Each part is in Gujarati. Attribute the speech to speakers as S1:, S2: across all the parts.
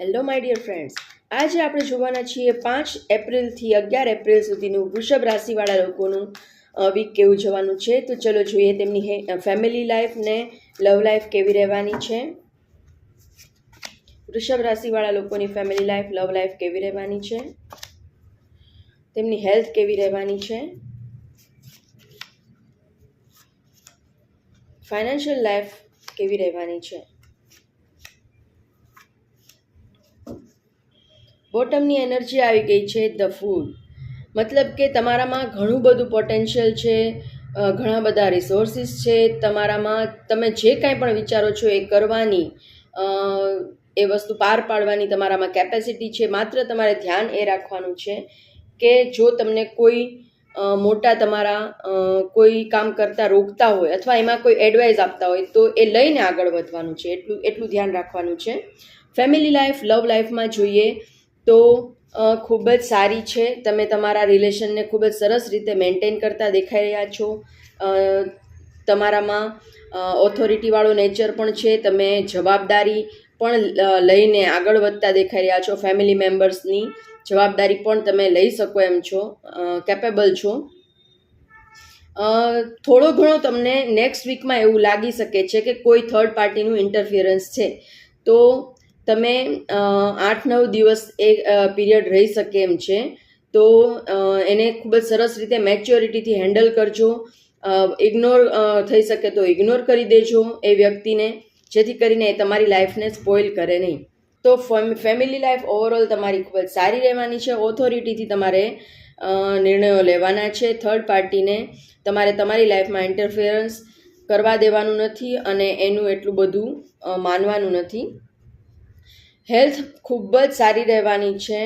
S1: હેલો માય ડિયર ફ્રેન્ડ્સ, આજે આપણે જોવાના છીએ 5 એપ્રિલથી 11 એપ્રિલ સુધીનું વૃષભ રાશિવાળા લોકોનું વીક કેવું જવાનું છે. તો ચલો જોઈએ તેમની ફેમિલી લાઈફ ને લવ લાઈફ કેવી રહેવાની છે. વૃષભ રાશિવાળા લોકોની ફેમિલી લાઈફ, લવ લાઈફ કેવી રહેવાની છે, તેમની હેલ્થ કેવી રહેવાની છે, ફાઇનાન્શિયલ લાઈફ કેવી રહેવાની છે. બોટમની એનર્જી આવી ગઈ છે ધ ફૂલ, મતલબ કે તમારામાં ઘણું બધું પોટેન્શિયલ છે, ઘણા બધા રિસોર્સિસ છે તમારામાં. તમે જે કાંઈ પણ વિચારો છો એ કરવાની, એ વસ્તુ પાર પાડવાની તમારામાં કેપેસિટી છે. માત્ર તમારે ધ્યાન એ રાખવાનું છે કે જો તમને કોઈ મોટા તમારા કોઈ કામ કરતા રોકતા હોય અથવા એમાં કોઈ એડવાઇસ આપતા હોય તો એ લઈને આગળ વધવાનું છે. એટલું ધ્યાન રાખવાનું છે. ફેમિલી લાઈફ, લવ લાઈફમાં જોઈએ તો ખૂબ જ સારી છે. તમે તમારા રિલેશનને ખૂબ જ સરસ રીતે મેન્ટેન કરતા દેખાઈ રહ્યા છો. તમારામાં ઓથોરિટીવાળો નેચર પણ છે. તમે જવાબદારી પણ લઈને આગળ વધતા દેખાઈ રહ્યા છો. ફેમિલી મેમ્બર્સની જવાબદારી પણ તમે લઈ શકો એમ છો, કેપેબલ છો. થોડો ઘણો તમને નેક્સ્ટ વીકમાં એવું લાગી શકે છે કે કોઈ થર્ડ પાર્ટીનું ઇન્ટરફિયરન્સ છે, તો તમે 8-9 દિવસ એ પીરિયડ રહી શકે એમ છે. તો એને ખૂબ જ સરસ રીતે મેચ્યોરિટીથી હેન્ડલ કરજો. ઇગ્નોર થઈ શકે તો ઇગ્નોર કરી દેજો એ વ્યક્તિને, જેથી કરીને એ તમારી લાઈફને સ્પોઇલ કરે નહીં. તો ફેમિલી લાઈફ ઓવરઓલ તમારી ખૂબ જ સારી રહેવાની છે. ઓથોરિટીથી તમારે નિર્ણયો લેવાના છે. થર્ડ પાર્ટીને તમારે તમારી લાઈફમાં ઇન્ટરફિયરન્સ કરવા દેવાનું નથી અને એનું એટલું બધું માનવાનું નથી. હેલ્થ ખૂબ જ સારી રહેવાની છે.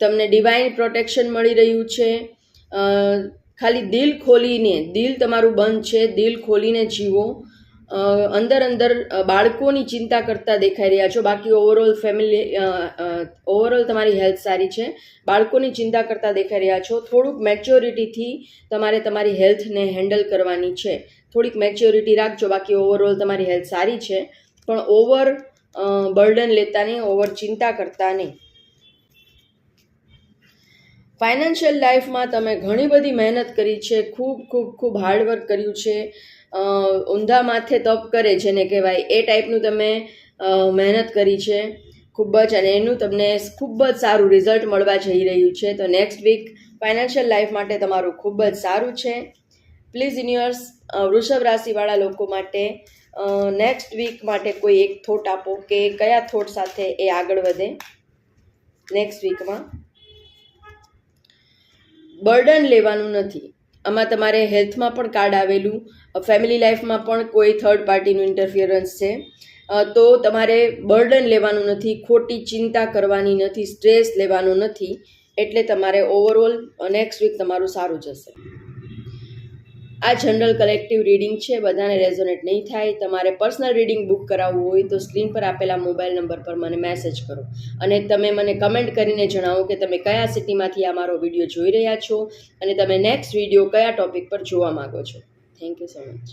S1: તમને ડિવાઇન પ્રોટેક્શન મળી રહ્યું છે. ખાલી દિલ ખોલીને, દિલ તમારું બંધ છે, દિલ ખોલીને જીવો. અંદર બાળકોની ચિંતા કરતા દેખાઈ રહ્યા છો. બાકી ઓવરઓલ તમારી હેલ્થ સારી છે. બાળકોની ચિંતા કરતા દેખાઈ રહ્યા છો. થોડુંક મેચ્યોરિટીથી તમારે તમારી હેલ્થને હેન્ડલ કરવાની છે. થોડીક મેચ્યોરિટી રાખજો. બાકી ઓવરઓલ તમારી હેલ્થ સારી છે, પણ ઓવર બર્ડન લેતા નહીં, ઓવર ચિંતા કરતા નહીં. ફાઇનાન્શિયલ લાઈફમાં તમે ઘણી બધી મહેનત કરી છે, ખૂબ હાર્ડવર્ક કર્યું છે. ઊંધા માથે તપ કરે જેને કહેવાય એ ટાઈપનું તમે મહેનત કરી છે ખૂબ જ, અને એનું તમને ખૂબ જ સારું રિઝલ્ટ મળવા જઈ રહ્યું છે. તો નેક્સ્ટ વીક ફાઇનાન્શિયલ લાઈફ માટે તમારું ખૂબ જ સારું છે. પ્લીઝ યુનિવર્સ વૃષભ રાશિવાળા લોકો માટે નેક્સ્ટ વીક માટે કોઈ એક થોટ આપો કે કયા થોટ સાથે એ આગળ વધે નેક્સ્ટ વીકમાં. બર્ડન લેવાનું નથી. આમાં તમારે હેલ્થમાં પણ કાર્ડ આવેલું, ફેમિલી લાઈફમાં પણ કોઈ થર્ડ પાર્ટીનું ઇન્ટરફિયરન્સ છે. તો તમારે બર્ડન લેવાનું નથી, ખોટી ચિંતા કરવાની નથી, સ્ટ્રેસ લેવાનો નથી. એટલે તમારે ઓવરઓલ નેક્સ્ટ વીક તમારું સારું જશે. આ જનરલ કલેક્ટિવ રીડિંગ છે, બધાને રેઝોનેટ નહીં થાય. તમારે પર્સનલ રીડિંગ બુક કરાવવું હોય તો સ્ક્રીન પર આપેલા મોબાઈલ નંબર પર મને મેસેજ કરો અને તમે મને કમેન્ટ કરીને જણાવો કે તમે કયા સિટીમાંથી આ મારો વિડીયો જોઈ રહ્યા છો અને તમે નેક્સ્ટ વિડીયો કયા ટોપિક પર જોવા માગો છો. Thank you so much.